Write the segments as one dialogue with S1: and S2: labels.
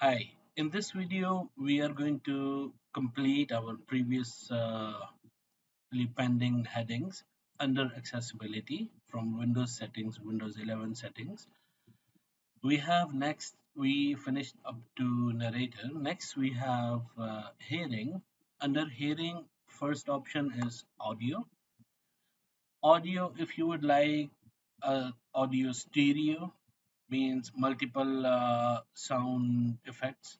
S1: Hi, in this video, we are going to complete our previous pending headings under accessibility from Windows settings, Windows 11 settings. We finished up to narrator. Next, we have hearing. Under hearing, first option is audio. Audio, if you would like audio stereo, means multiple sound effects,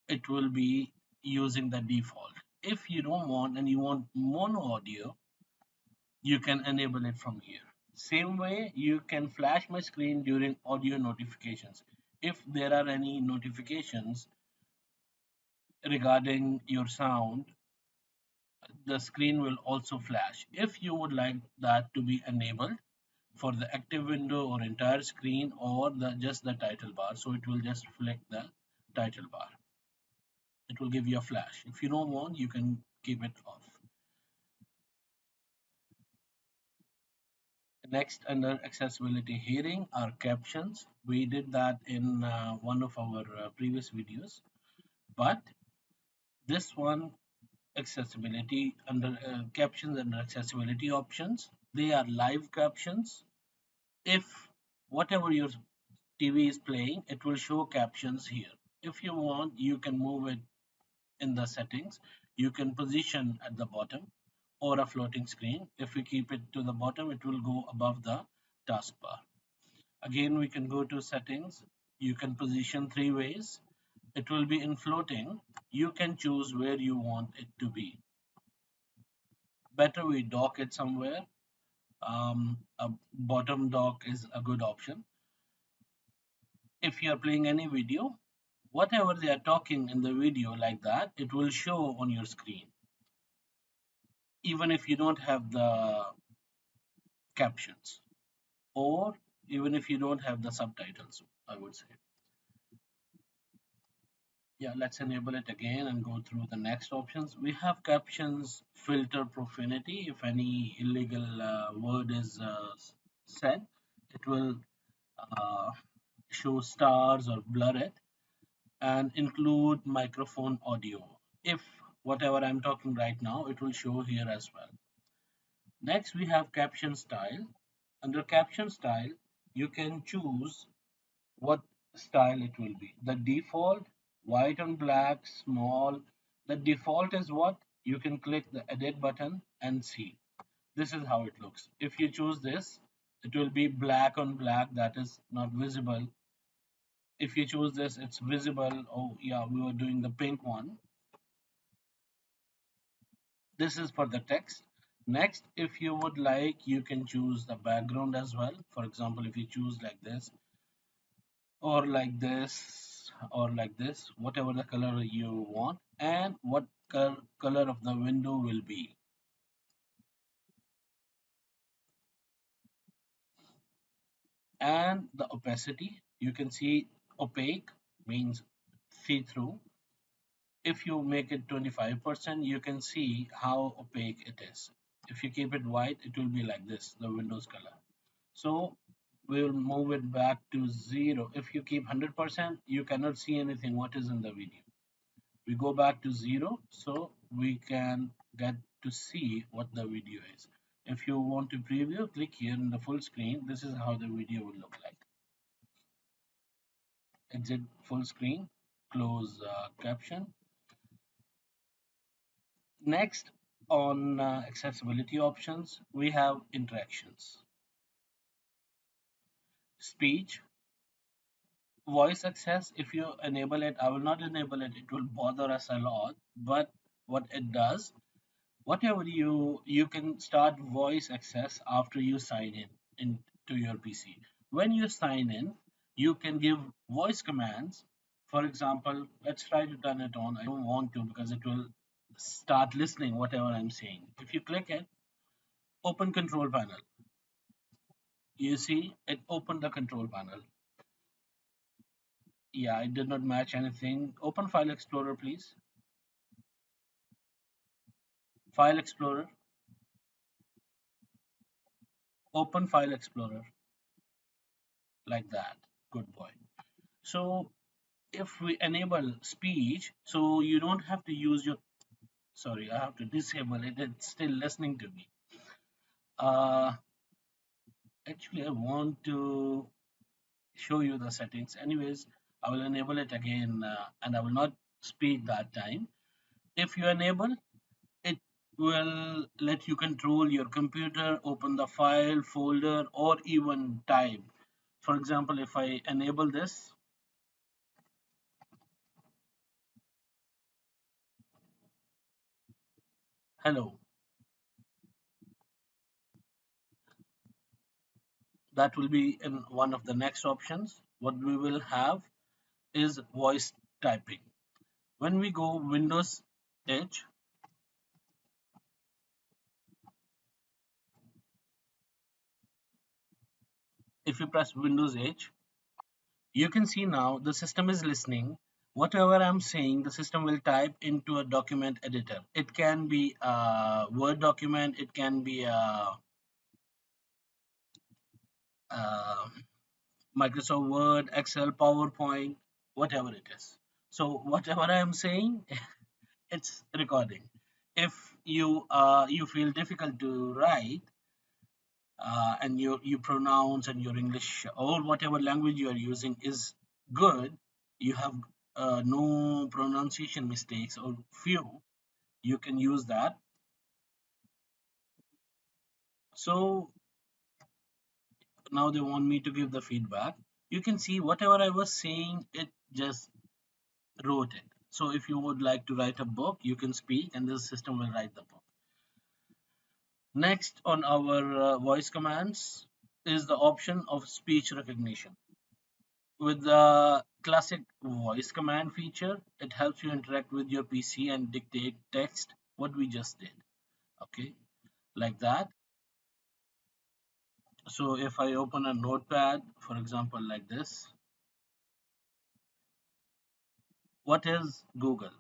S1: it will be using the default. If you don't want and you want mono audio, you can enable it from here. Same way, you can flash my screen during audio notifications. If there are any notifications regarding your sound, the screen will also flash. If you would like that to be enabled for the active window or entire screen or just the title bar, so it will just flick the title bar. It will give you a flash. If you don't want, you can keep it off. Next, under accessibility hearing are captions. We did that in one of our previous videos, but this one accessibility under captions under accessibility options, they are live captions. If whatever your TV is playing, it will show captions here. If you want, you can move it in the settings. You can position at the bottom or a floating screen. If we keep it to the bottom, it will go above the taskbar. Again, we can go to settings. You can position three ways. It will be in floating. You can choose where you want it to be. Better we dock it somewhere. A bottom dock is a good option. If you are playing any video, whatever they are talking in the video like that, it will show on your screen. Even if you don't have the captions or even if you don't have the subtitles, I would say. Yeah, let's enable it again and go through the next options. We have captions filter profanity. If any illegal word is said, it will uh, show stars or blur it and include microphone audio. If whatever I'm talking right now, it will show here as well. Next, we have caption style. Under caption style, you can choose what style it will be. The default, white on black, small. The default is what? You can click the edit button and see. This is how it looks. If you choose this, it will be black on black, that is not visible. If you choose this, it's visible. Oh yeah, we were doing the pink one. This is for the text. Next, if you would like, you can choose the background as well. For example, if you choose like this, or like this, or like this, whatever the color you want, and what color of the window will be. And the opacity, you can see opaque means see through. If you make it 25%, you can see how opaque it is. If you keep it white, it will be like this, the Windows color. So we will move it back to 0. If you keep 100%, you cannot see anything what is in the video. We go back to 0 so we can get to see what the video is. If you want to preview, click here in the full screen. This is how the video will look like. Exit full screen, close caption. Next, on accessibility options, we have interactions. Speech, voice access, if you enable it, I will not enable it, it will bother us a lot. But what it does, whatever you can start voice access after you sign in into your PC. When you sign in, you can give voice commands. For example, let's try to turn it on. I don't want to because it will start listening whatever I'm saying. If you click it, open control panel, you see it opened the control panel. Yeah, it did not match anything. Open file explorer, please. File explorer, open file explorer, like that. Good boy. So if we enable speech, so you don't have to use your, sorry, I have to disable it, it's still listening to me. uh Actually, I want to show you the settings. Anyways, I will enable it again, and I will not speak that time. If you enable, it will let you control your computer, open the file, folder, or even type. For example, if I enable this, hello, that will be in one of the next options. What we will have is voice typing. When we go Windows H, if you press Windows H, you can see now the system is listening. Whatever I'm saying, the system will type into a document editor. It can be a Word document, it can be a Microsoft Word, Excel, PowerPoint, whatever it is. So whatever I am saying, it's recording. If you feel difficult to write, and your pronounce and your English or whatever language you are using is good, you have no pronunciation mistakes or few, you can use that. So now they want me to give the feedback. You can see whatever I was saying, it just wrote it. So if you would like to write a book, you can speak and the system will write the book. Next on our voice commands is the option of speech recognition. With the classic voice command feature, it helps you interact with your PC and dictate text, what we just did. Okay, like that. So if I open a notepad, for example, like this, what is Google?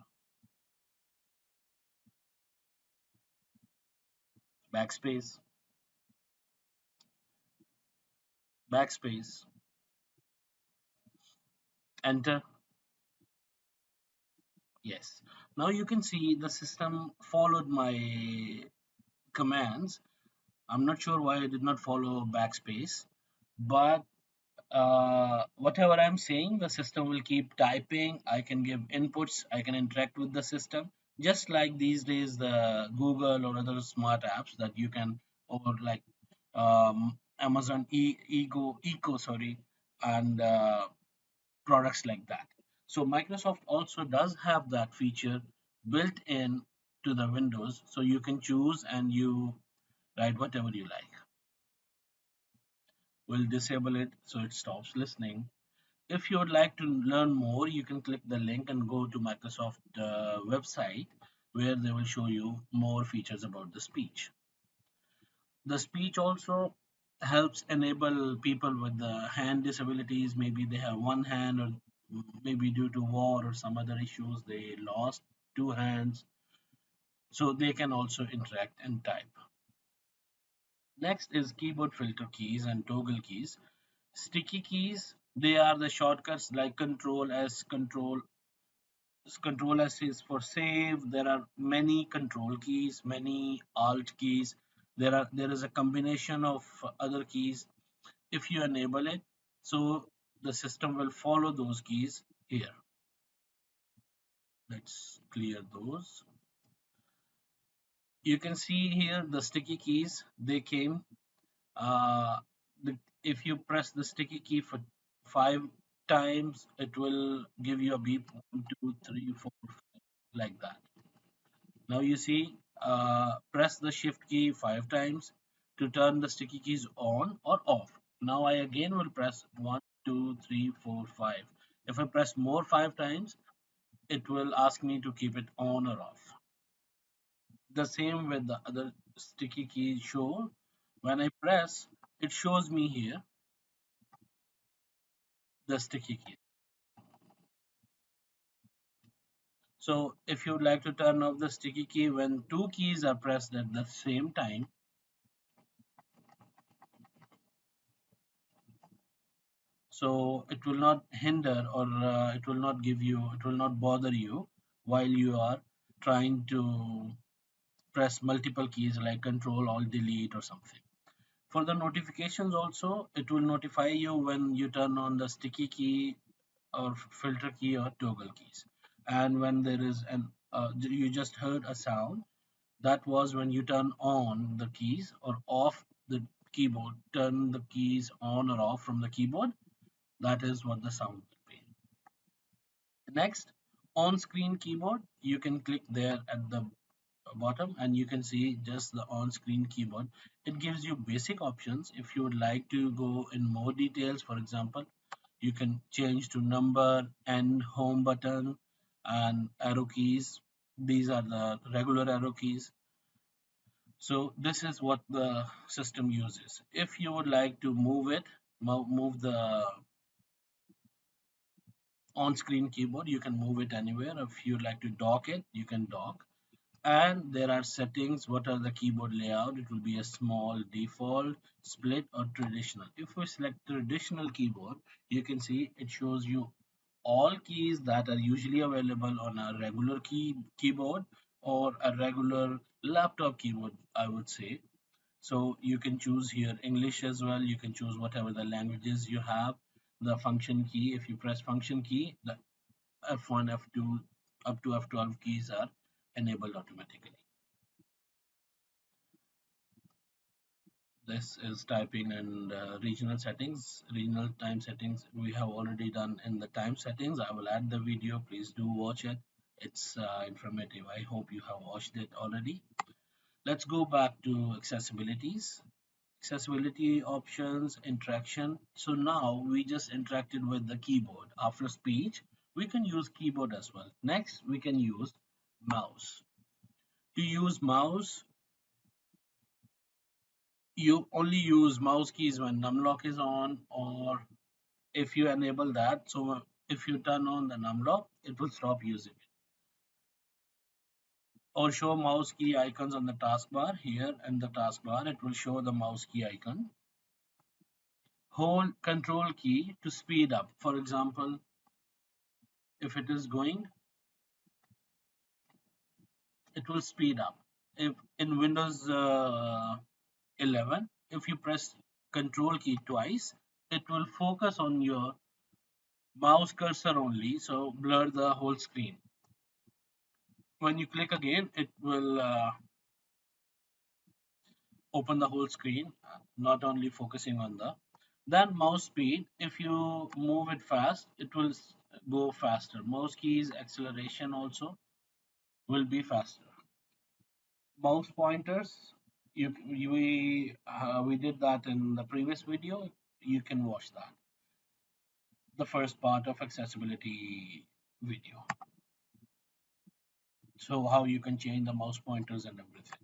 S1: Backspace, backspace, enter. Yes. Now you can see the system followed my commands. I'm not sure why I did not follow backspace, but whatever I'm saying, the system will keep typing. I can give inputs, I can interact with the system, just like these days the Google or other smart apps that you can, or like Amazon Eco, sorry, and products like that. So Microsoft also does have that feature built in to the Windows, so you can choose and you write whatever you like. We'll disable it so it stops listening. If you would like to learn more, you can click the link and go to Microsoft website where they will show you more features about the speech. The speech also helps enable people with the hand disabilities. Maybe they have one hand, or maybe due to war or some other issues, they lost two hands. So they can also interact and type. Next is keyboard filter keys and toggle keys. Sticky keys, they are the shortcuts like Control S, Control S is for save. There are many control keys, many alt keys. There is a combination of other keys. If you enable it, so the system will follow those keys here. Let's clear those. You can see here the sticky keys, they came. Uh, if you press the sticky key for 5 times, it will give you a beep, 1, 2, 3, 4, like that. Now you see, press the shift key 5 times to turn the sticky keys on or off. Now I again will press 1, 2, 3, 4, 5. If I press more 5 times, it will ask me to keep it on or off. The same with the other sticky key show. When I press, it shows me here the sticky key. So if you would like to turn off the sticky key when two keys are pressed at the same time, so it will not hinder, or it will not bother you while you are trying to press multiple keys like control alt delete or something. For the notifications also, it will notify you when you turn on the sticky key or filter key or toggle keys. And when there is an you just heard a sound, that was when you turn on the keys or off the keyboard, turn the keys on or off from the keyboard. That is what the sound will be. Next, on screen keyboard, you can click there at the bottom and you can see just the on screen keyboard. It gives you basic options. If you would like to go in more details, for example, you can change to number and home button and arrow keys. These are the regular arrow keys. So this is what the system uses. If you would like to move it, move the on-screen keyboard, you can move it anywhere. If you'd like to dock it, you can dock. And there are settings. What are the keyboard layout? It will be a small, default, split, or traditional. If we select traditional keyboard, you can see it shows you all keys that are usually available on a regular keyboard or a regular laptop keyboard, I would say. So you can choose here English as well. You can choose whatever the languages you have. The function key, if you press function key, the F1, F2, up to F12 keys are enabled automatically. This is typing and regional settings, regional time settings. We have already done in the time settings. I will add the video. Please do watch it. It's informative. I hope you have watched it already. Let's go back to accessibilities. Accessibility options, interaction. So now we just interacted with the keyboard. After speech, we can use keyboard as well. Next, we can use mouse. To use mouse, you only use mouse keys when numlock is on, or if you enable that. So if you turn on the numlock, it will stop using it. Or show mouse key icons on the taskbar. Here in the taskbar, it will show the mouse key icon. Hold control key to speed up. For example, if it is going, it will speed up. If in Windows 11, if you press control key twice, it will focus on your mouse cursor only, so blur the whole screen. When you click again, it will open the whole screen, not only focusing on the. Then mouse speed, if you move it fast, it will go faster. Mouse keys acceleration also will be faster. Mouse pointers, we did that in the previous video. You can watch that, the first part of accessibility video. So how you can change the mouse pointers and everything.